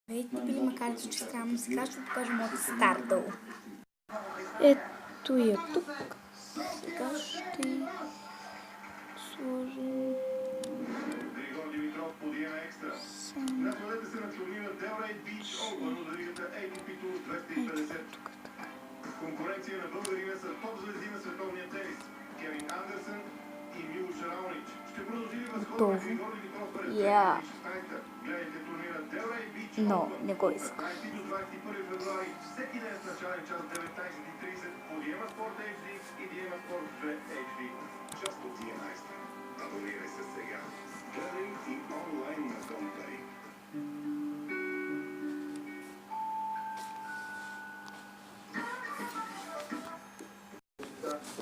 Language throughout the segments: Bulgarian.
Здравейте, били, макар че странно, сега ще покажа моята стартъл. Ето я тук. Сега ще сложим Насладете се на турнира Delray Beach Open от веригата ATP Tour 250. В конкуренция на българина са топ звезди на световния тенис Кевин Андерсън и Милош Раонич. Ще продължи ли възхода на Григор Димитров през 2016-та? Гледайте турнира Delray Beach Open не го от иска. 15 до 21 февруари. Всеки ден с начален час 19:30 по Диема Спорт HD и Диема Спорт 2 HD. Част от Диема. Абонирай се сега. Гледай и онлайн на Донплей.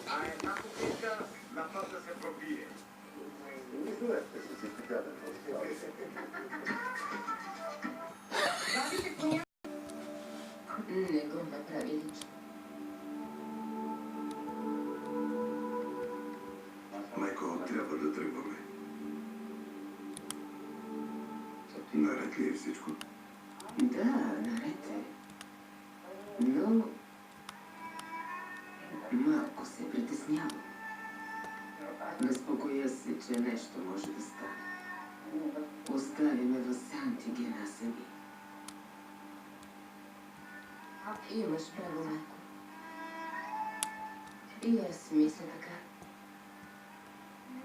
А една купичка на път да се пробие. Не го направи лично. Майко, трябва да тръгваме. Наред ли е всичко? Да, наред е. Но малко се притеснявам. Безпокоя се, че нещо може да стане. Оставяме в Сантигена сами. Имаш право, майко. И аз мисля така.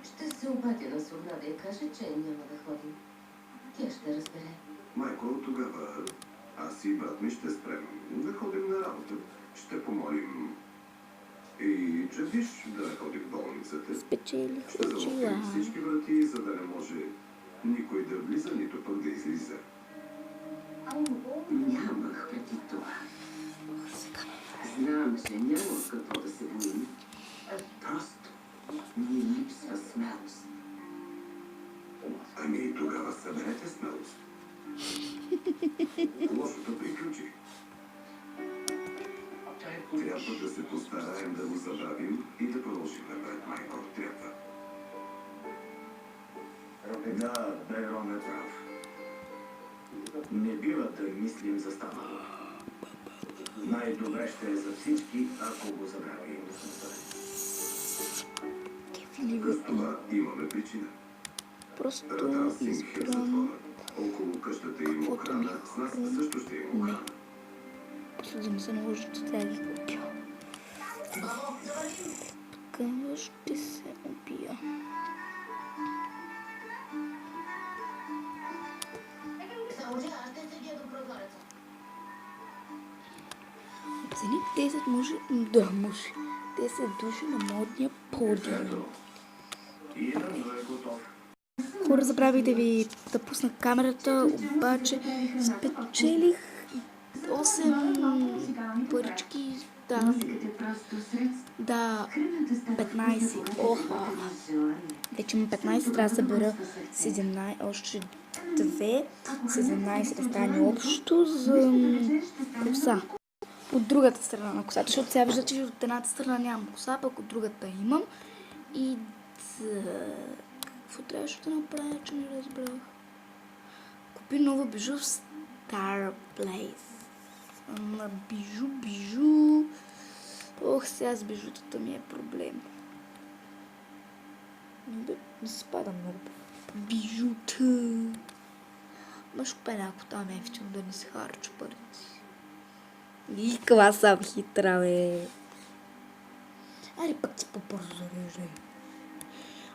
Ще се обадя на Сурна да я каже, че няма да ходим. Тя ще разбере. Майко, тогава аз и брат ми ще спрем да ходим на работа. Ще помолим и че виж да не ходи в болницата. Спечелих Ще очила. залогим всички врати, за да не може никой да влиза, нито пък да излиза. Нямах преди това. Знам, че няма от какво да се боим. Просто ми липсва смелост. Ами тогава съберете смелост. Лошото приключи. Трябва да се постараем да го забравим и да продължим напред, майко. Трябва. Да, Бейрон е прав. Не бива да мислим за станало. Най-добре ще е за всички, ако го забравим. За това имаме причина. Просто Радан Сингх е в избрам затвора. Около къщата има каквото ми охрана. С нас също ще има не. охрана. После да ми се наложи, че трябва да ги купя. Тогава ще се убия. Цени 10 мъже, 10 души на модния подиум. Иранзо е готов. Хора, забравих да пусна камерата, обаче спечелих 8 парички, да, 15, оха, вече има 15, трябва да събера 17, още 2, 17 да стане общо за коса. От другата страна на косата, защото сега вижда, че от едната страна нямам коса, пък от другата имам. И какво трябваше да направя, че не разбрах? Купи нова бижу в Star Place. Ама бижу. Ох, сега с бижутата ми е проблем. Не се спада много. Бижута. Ма ще купя някакво там ефтино да не се харча парите. И каква съм хитра, бе. Аре пък ти по-бързо зареждай.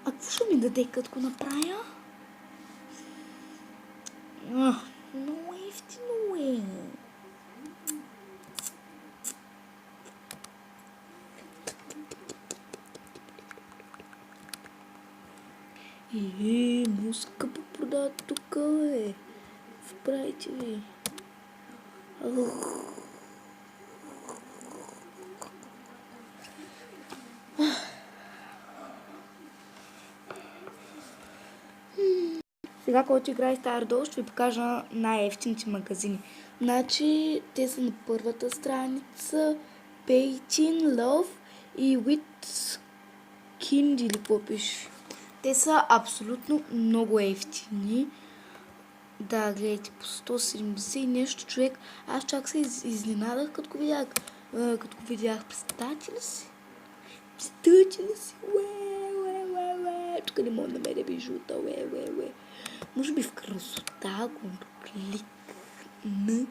А какво ще ми даде, като го направя? Много ефтино е. Музика по-продават тук, бе. Какво правите, бе? Сега, който играе Stardoll, ще ви покажа най-ефтините магазини. Значи, те са на първата страница, Painting Love и With Kind или какво пише. Те са абсолютно много ефтини. Да, гледайте, по 170 и нещо човек. Аз чак се изненадах, като го видях. Представете ли си? Уе. Тук не мога да намеря бижута, уе. Може би в красота го кликна.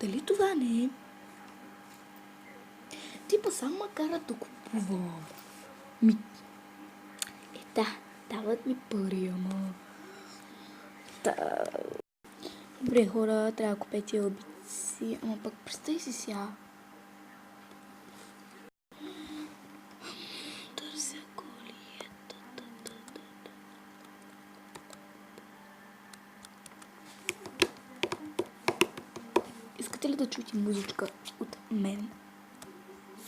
Дали това не е? Типа само ма карат да купувам. Дават ми пари, ама... Добре, хора, трябва да купя тия обици, ама пък представи си сега. Търся колиета. Искате ли да чуете музичка от мен?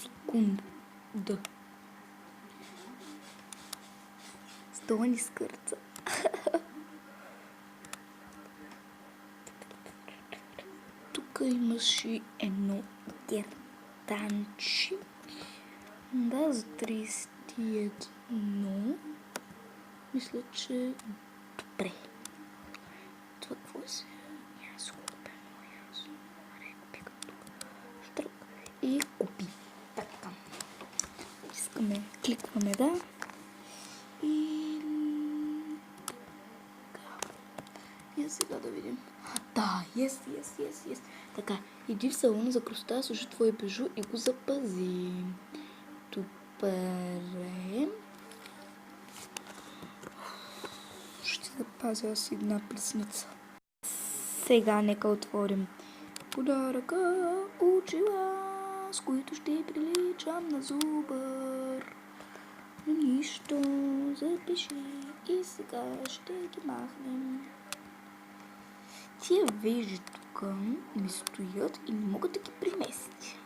Секунда. Стола ни скърца. Тук имаше едно гертанче. Да, за 31. Мисля, че добре. Това какво е сега? Аз купя много ясно. Купи като штрък. И купи. Така. Искаме, кликваме, да. И сега да видим. Да, yes. Така, иди в салона за красота, служи твое бижу и го запази. Добре. Ще запазя аз една плесница. Сега нека отворим подаръка, очила, с които ще приличам на зубър. Нищо, запиши и сега ще ги махнем. Тия вежи тук ми стоят и не мога да ги преместя.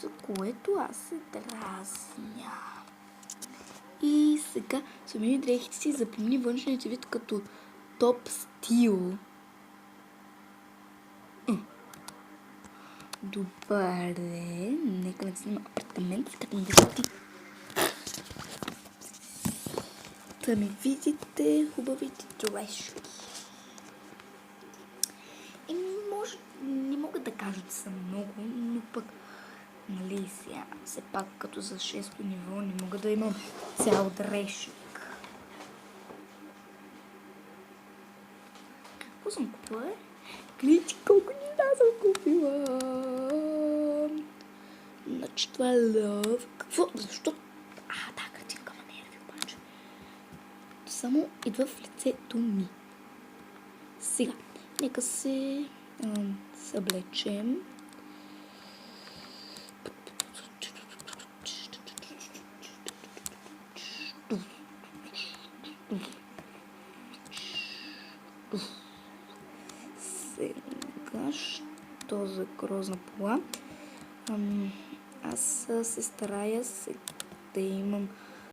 За което аз се дразня. И сега смени дрехите си, запомни външният вид като топ стил. Добре, нека да снимам апартамент, като ми видите. Да ми видите хубавите дрежки. И не мога да кажа, че са много, но пък, нали сега, все пак като за 6-то ниво не мога да имам цял дрешик. Какво съм купила? Гледайте колко неща съм купила. Значи това е лъв. Какво? Защо? Да, картинка ма не е обаче. Само идва в лицето ми. Сега, нека се съблечем. Сега, що за грозна пола. Аз се старая да имам